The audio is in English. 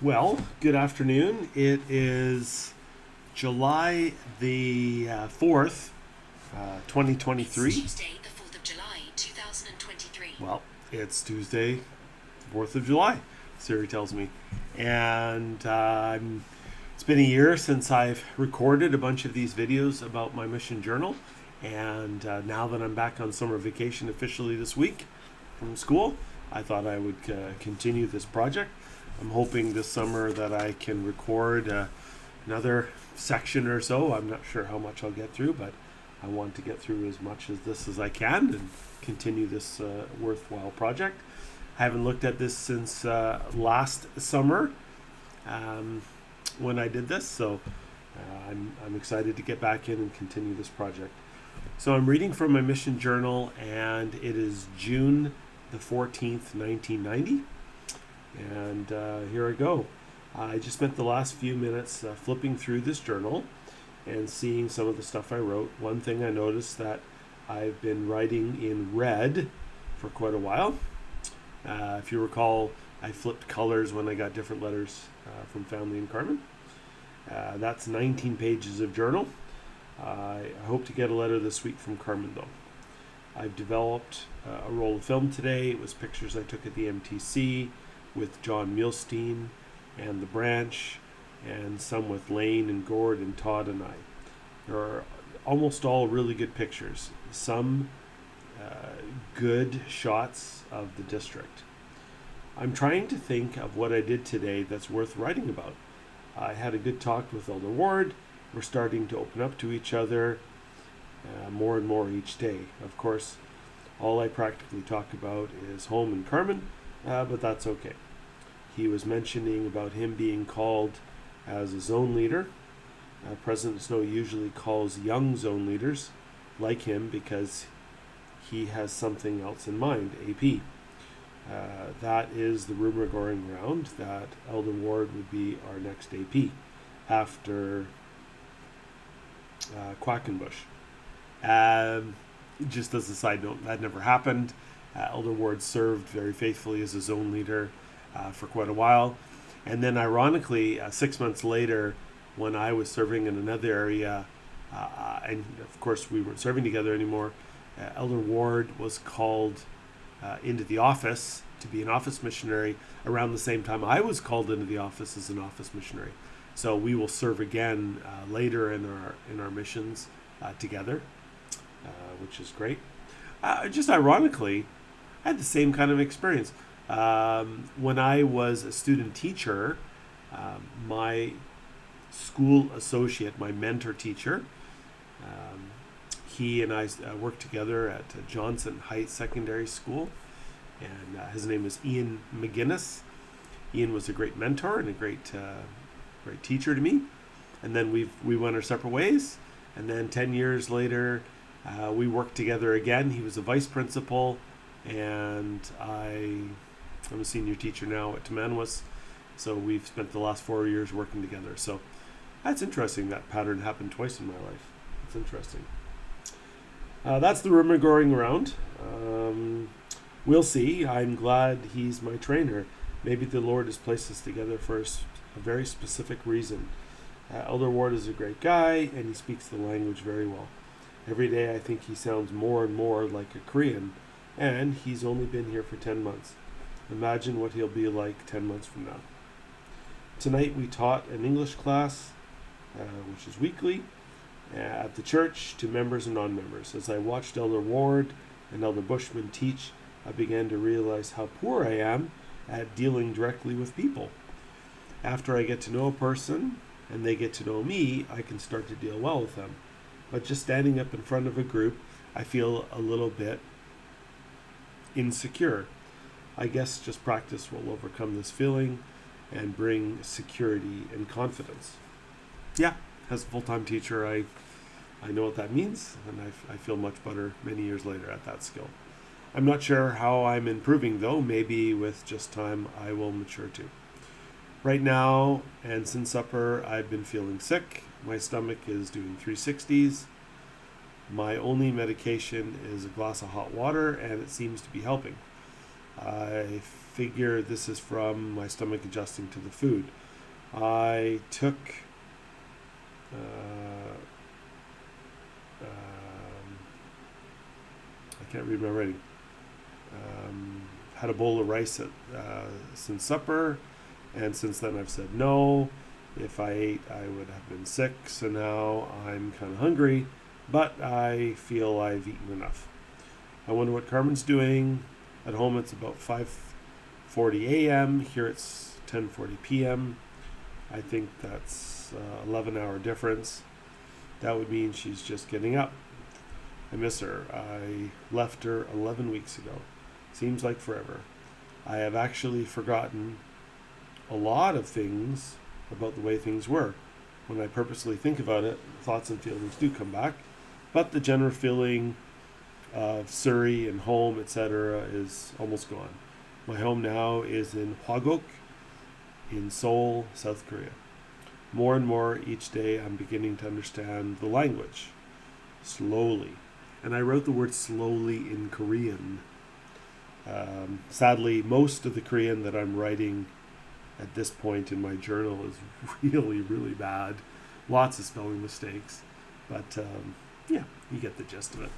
Well, good afternoon. It is July the 4th, It's 2023. Tuesday, the 4th of July, 2023. Well, it's Tuesday, 4th of July, Siri tells me. And it's been a year since I've recorded a bunch of these videos about my mission journal. And now that I'm back on summer vacation officially this week from school, I thought I would continue this project. I'm hoping this summer that I can record another section or so. I'm not sure how much I'll get through, but I want to get through as much of this as I can and continue this worthwhile project. I haven't looked at this since last summer um, when I did this, so I'm excited to get back in and continue this project. So I'm reading from my mission journal, and it is June the 14th, 1990. And here I go. I just spent the last few minutes flipping through this journal and seeing some of the stuff I wrote. One thing I noticed that I've been writing in red for quite a while. If you recall, I flipped colors when I got different letters from family in Carmen. That's 19 pages of journal. I hope to get a letter this week from Carmen, though. I've developed a roll of film today. It was pictures I took at the MTC with John Mielstein and The Branch, and some with Lane and Gord and Todd and I. There are almost all really good pictures, some good shots of the district. I'm trying to think of what I did today that's worth writing about. I had a good talk with Elder Ward. We're starting to open up to each other more and more each day. Of course, all I practically talk about is home and Carmen, but that's okay. He was mentioning about him being called as a zone leader. President Snow usually calls young zone leaders like him because he has something else in mind, AP. That is the rumor going around that Elder Ward would be our next AP after Quackenbush. Just as a side note, that never happened. Elder Ward served very faithfully as a zone leader for quite a while. And then, ironically, 6 months later, when I was serving in another area, and of course we weren't serving together anymore, Elder Ward was called into the office to be an office missionary around the same time I was called into the office as an office missionary. So we will serve again later in our missions together, which is great. Just ironically, I had the same kind of experience. When I was a student teacher, my school associate, my mentor teacher, he and I worked together at Johnson Heights Secondary School, and his name is Ian McGinnis. Ian was a great mentor and a great teacher to me. And then we went our separate ways. And then 10 years later, we worked together again. He was a vice principal, and I'm a senior teacher now at Tamanwas. So we've spent the last 4 years working together. So that's interesting. That pattern happened twice in my life. It's interesting. That's the rumor going around. We'll see. I'm glad he's my trainer. Maybe the Lord has placed us together for a very specific reason. Elder Ward is a great guy, and he speaks the language very well. Every day I think he sounds more and more like a Korean, and he's only been here for 10 months. Imagine what he'll be like 10 months from now. Tonight we taught an English class, which is weekly, at the church to members and non-members. As I watched Elder Ward and Elder Bushman teach, I began to realize how poor I am at dealing directly with people. After I get to know a person and they get to know me, I can start to deal well with them. But just standing up in front of a group, I feel a little bit insecure. I guess just practice will overcome this feeling and bring security and confidence. Yeah, as a full-time teacher, I know what that means, and I feel much better many years later at that skill. I'm not sure how I'm improving, though. Maybe with just time I will mature too. Right now, and since supper, I've been feeling sick. My stomach is doing 360s. My only medication is a glass of hot water, and it seems to be helping. I figure this is from my stomach adjusting to the food. I took I can't read my writing. Had a bowl of rice since supper, and since then I've said no. If I ate, I would have been sick, so now I'm kind of hungry, but I feel I've eaten enough. I wonder what Carmen's doing. At home it's about 5:40 a.m. Here it's 10:40 p.m. I think that's 11-hour difference. That would mean she's just getting up. I miss her. I left her 11 weeks ago. Seems like forever. I have actually forgotten a lot of things about the way things were. When I purposely think about it, thoughts and feelings do come back, but the general feeling of Surrey and home, etc., is almost gone. My home now is in HwaGok, in Seoul, South Korea. More and more each day I'm beginning to understand the language, slowly. And I wrote the word slowly in Korean. Sadly, most of the Korean that I'm writing at this point in my journal is really, really bad. Lots of spelling mistakes. But yeah, you get the gist of it.